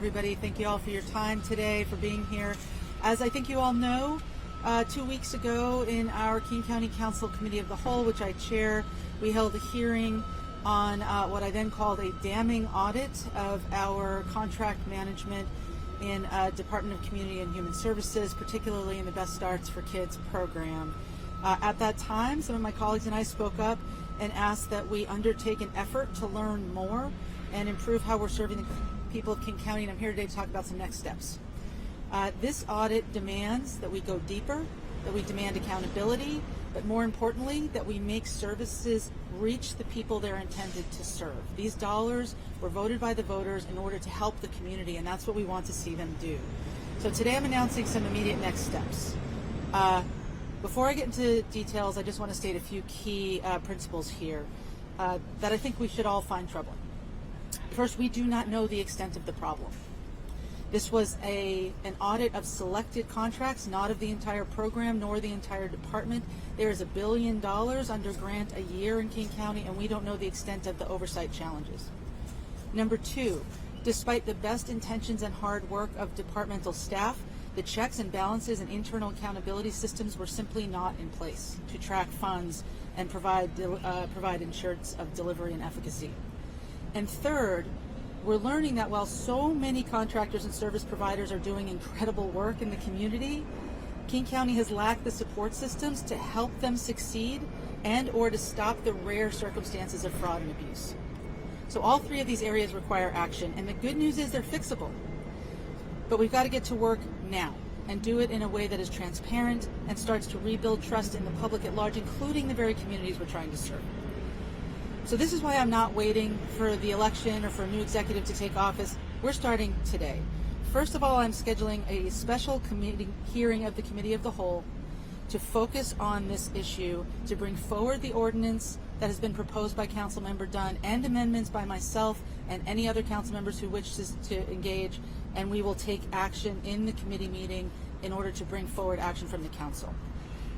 everybody. Thank you all for your time today, for being here. As I think you all know, 2 weeks ago in our King County Council Committee of the Whole, which I chair, we held a hearing on what I then called a damning audit of our contract management in Department of Community and Human Services, particularly in the Best Starts for Kids program. At that time, some of my colleagues and I spoke up and asked that we undertake an effort to learn more and improve how we're serving the people of King County, and I'm here today to talk about some next steps. This audit demands that we go deeper, that we demand accountability, but more importantly, that we make services reach the people they're intended to serve. These dollars were voted by the voters in order to help the community, and that's what we want to see them do. So today I'm announcing some immediate next steps. Before I get into details, I just want to state a few key principles here that I think we should all find troubling. First, we do not know the extent of the problem. This was an audit of selected contracts, not of the entire program nor the entire department. There is $1 billion under grant a year in King County, and we don't know the extent of the oversight challenges. Number two, despite the best intentions and hard work of departmental staff, the checks and balances and internal accountability systems were simply not in place to track funds and provide assurance of delivery and efficacy. And third, we're learning that while so many contractors and service providers are doing incredible work in the community, King County has lacked the support systems to help them succeed and or to stop the rare circumstances of fraud and abuse. So all three of these areas require action, and the good news is they're fixable. But we've got to get to work now and do it in a way that is transparent and starts to rebuild trust in the public at large, including the very communities we're trying to serve. So this is why I'm not waiting for the election or for a new executive to take office. We're starting today. First of all, I'm scheduling a special committee hearing of the Committee of the Whole to focus on this issue, to bring forward the ordinance that has been proposed by Councilmember Dunn and amendments by myself and any other council members who wish to engage, and we will take action in the committee meeting in order to bring forward action from the council.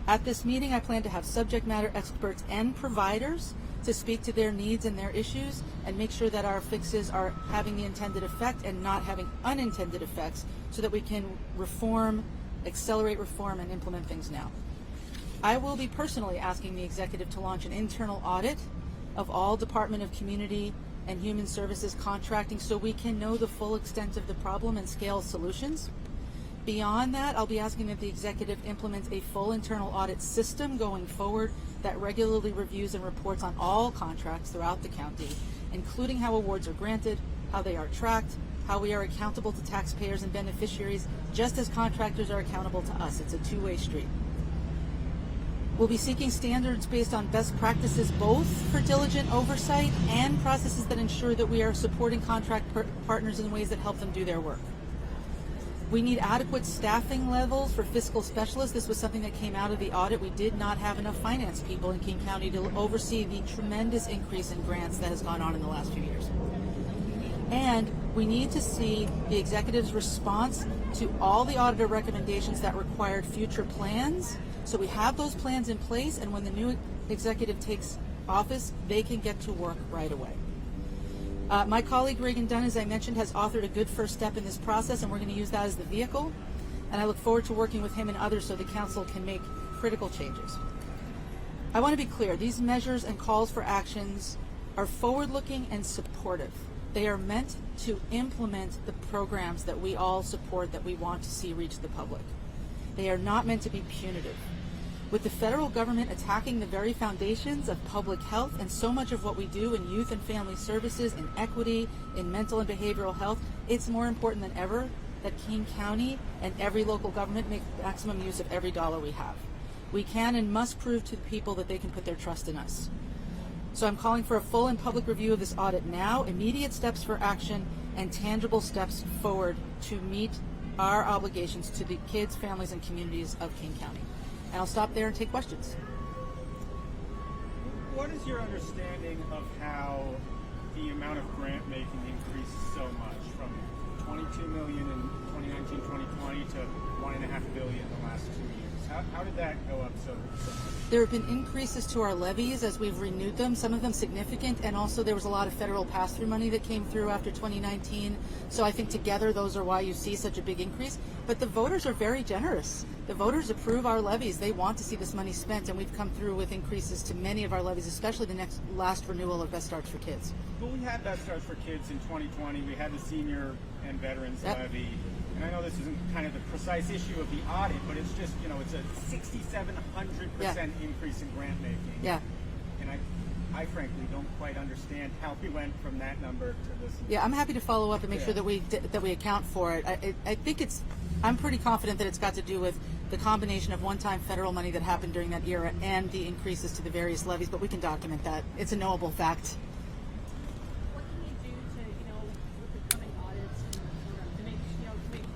At this meeting, I plan to have subject matter experts and providers to speak to their needs and their issues and make sure that our fixes are having the intended effect and not having unintended effects, so that we can reform, accelerate reform, and implement things now. I will be personally asking the executive to launch an internal audit of all Department of Community and Human Services contracting so we can know the full extent of the problem and scale solutions. Beyond that, I'll be asking that the executive implement a full internal audit system going forward that regularly reviews and reports on all contracts throughout the county, including how awards are granted, how they are tracked, how we are accountable to taxpayers and beneficiaries, just as contractors are accountable to us. It's a two-way street. We'll be seeking standards based on best practices, both for diligent oversight and processes that ensure that we are supporting contract partners in ways that help them do their work. We need adequate staffing levels for fiscal specialists. This was something that came out of the audit. We did not have enough finance people in King County to oversee the tremendous increase in grants that has gone on in the last few years. And we need to see the executive's response to all the auditor recommendations that required future plans. So we have those plans in place, and when the new executive takes office, they can get to work right away. My colleague Reagan Dunn, as I mentioned, has authored a good first step in this process, and we're going to use that as the vehicle. And I look forward to working with him and others so the council can make critical changes. I want to be clear, these measures and calls for actions are forward-looking and supportive. They are meant to implement the programs that we all support, that we want to see reach the public. They are not meant to be punitive. With the federal government attacking the very foundations of public health and so much of what we do in youth and family services, in equity, in mental and behavioral health, it's more important than ever that King County and every local government make maximum use of every dollar we have. We can and must prove to the people that they can put their trust in us. So I'm calling for a full and public review of this audit now, immediate steps for action, and tangible steps forward to meet our obligations to the kids, families, and communities of King County. And I'll stop there and take questions. What is your understanding of how the amount of grant making increased so much from $22 million in 2019-2020 to $1.5 billion in the last 2 years. How did that go up so much? There have been increases to our levies as we've renewed them, some of them significant, and also there was a lot of federal pass-through money that came through after 2019. So I think together those are why you see such a big increase. But the voters are very generous. The voters approve our levies. They want to see this money spent, and we've come through with increases to many of our levies, especially the last renewal of Best Starts for Kids. Well, we had Best Starts for Kids in 2020. We had the senior and veterans levy. And I know this isn't kind of the precise issue of the audit, but it's just, it's a 6,700% increase in grant making. Yeah. And I frankly don't quite understand how we went from that number to this. Yeah, I'm happy to follow up and make sure that we account for it. I think I'm pretty confident that it's got to do with the combination of one-time federal money that happened during that era and the increases to the various levies, but we can document that. It's a knowable fact. What can you do to, with the coming audits to make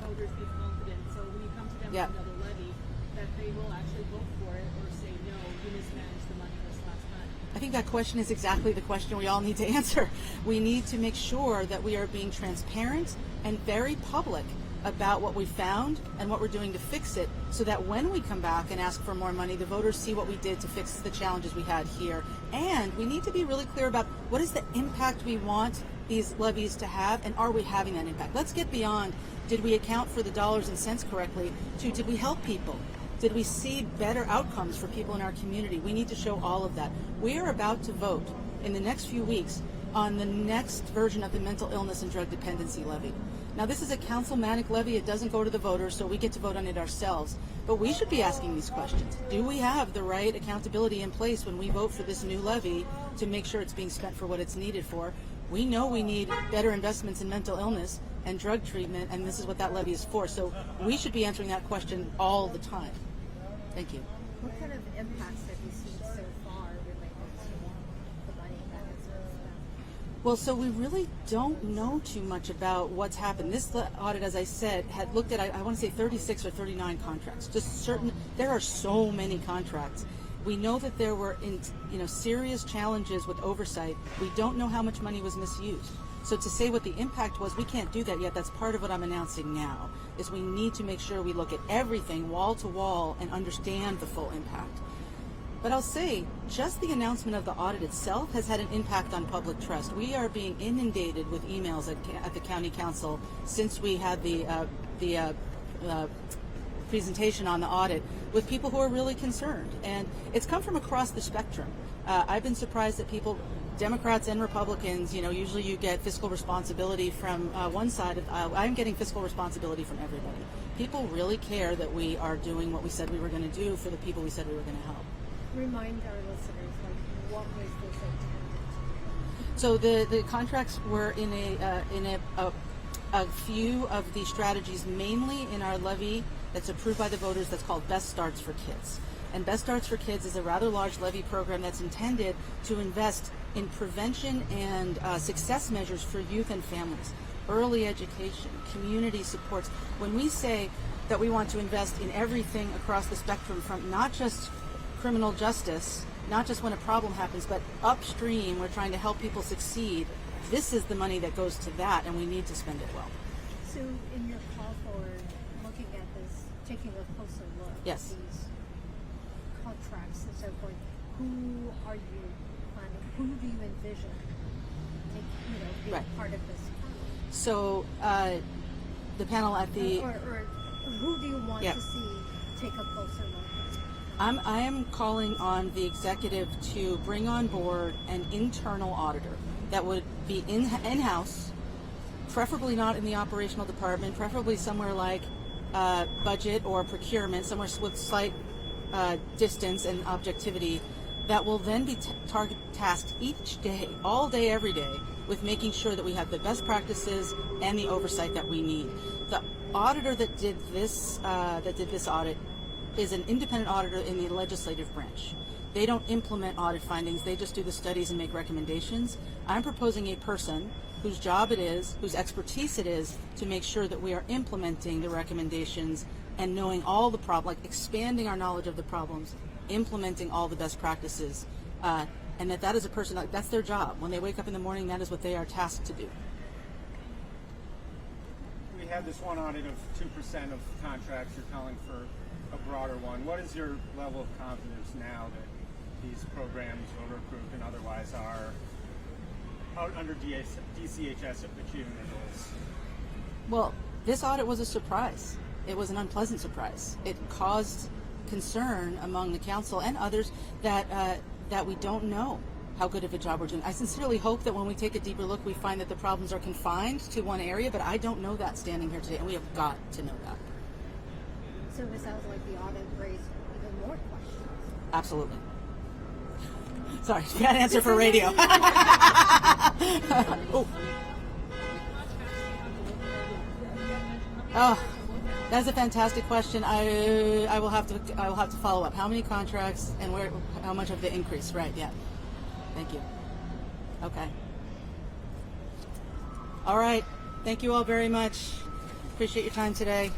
voters be confident, so when you come to them with another levy, that they will actually vote for it or say, no, you mismanaged the money this last time? I think that question is exactly the question we all need to answer. We need to make sure that we are being transparent and very public about what we found and what we're doing to fix it, so that when we come back and ask for more money, the voters see what we did to fix the challenges we had here. And we need to be really clear about what is the impact we want these levies to have, and are we having that impact? Let's get beyond, did we account for the dollars and cents correctly, to did we help people? Did we see better outcomes for people in our community? We need to show all of that. We are about to vote in the next few weeks on the next version of the mental illness and drug dependency levy. Now, this is a councilmanic levy. It doesn't go to the voters, so we get to vote on it ourselves. But we should be asking these questions. Do we have the right accountability in place when we vote for this new levy to make sure it's being spent for what it's needed for? We know we need better investments in mental illness and drug treatment, and this is what that levy is for. So we should be answering that question all the time. Thank you. What kind of impacts have you seen so far related to the money that has been spent? Well, so we really don't know too much about what's happened. This audit, as I said, had looked at, I want to say 36 or 39 contracts. There are so many contracts. We know that there were serious challenges with oversight. We don't know how much money was misused. So to say what the impact was, we can't do that yet. That's part of what I'm announcing now, is we need to make sure we look at everything wall to wall and understand the full impact. But I'll say, just the announcement of the audit itself has had an impact on public trust. We are being inundated with emails at the county council since we had the presentation on the audit, with people who are really concerned. And it's come from across the spectrum. I've been surprised that people, Democrats and Republicans, usually you get fiscal responsibility from one side of the aisle. I'm getting fiscal responsibility from everybody. People really care that we are doing what we said we were going to do for the people we said we were going to help. Remind our listeners, what was this intended to do? So the contracts were in a few of the strategies, mainly in our levy that's approved by the voters, that's called Best Starts for Kids. And Best Starts for Kids is a rather large levy program that's intended to invest in prevention and success measures for youth and families, early education, community supports. When we say that we want to invest in everything across the spectrum, from not just criminal justice, not just when a problem happens, but upstream, we're trying to help people succeed. This is the money that goes to that, and we need to spend it well. So in your call for looking at this, taking a closer look at Yes. these contracts and so forth, who are you planning, who do you envision being Right. part of this panel? So the panel at the... Or who do you want to see take a closer look? I am calling on the executive to bring on board an internal auditor that would be in-house, preferably not in the operational department, preferably somewhere like budget or procurement, somewhere with slight distance and objectivity, that will then be tasked each day, all day, every day, with making sure that we have the best practices and the oversight that we need. The auditor that did this audit is an independent auditor in the legislative branch. They don't implement audit findings, they just do the studies and make recommendations. I'm proposing a person whose job it is, whose expertise it is, to make sure that we are implementing the recommendations and knowing all the problems, like expanding our knowledge of the problems, implementing all the best practices, and that is a person, that's their job. When they wake up in the morning, that is what they are tasked to do. We had this one audit of 2% of contracts. You're calling for a broader one. What is your level of confidence now that these programs, voter-approved and otherwise, are out under DCHS achieving their goals? Well, this audit was a surprise. It was an unpleasant surprise. It caused concern among the council and others that we don't know how good of a job we're doing. I sincerely hope that when we take a deeper look, we find that the problems are confined to one area, but I don't know that standing here today, and we have got to know that. So it sounds like the audit raised even more questions. Absolutely. Sorry, bad answer for radio. Oh, that's a fantastic question. I will have to follow up. How many contracts and how much of the increase? Right. Yeah. Thank you. Okay. All right. Thank you all very much. Appreciate your time today.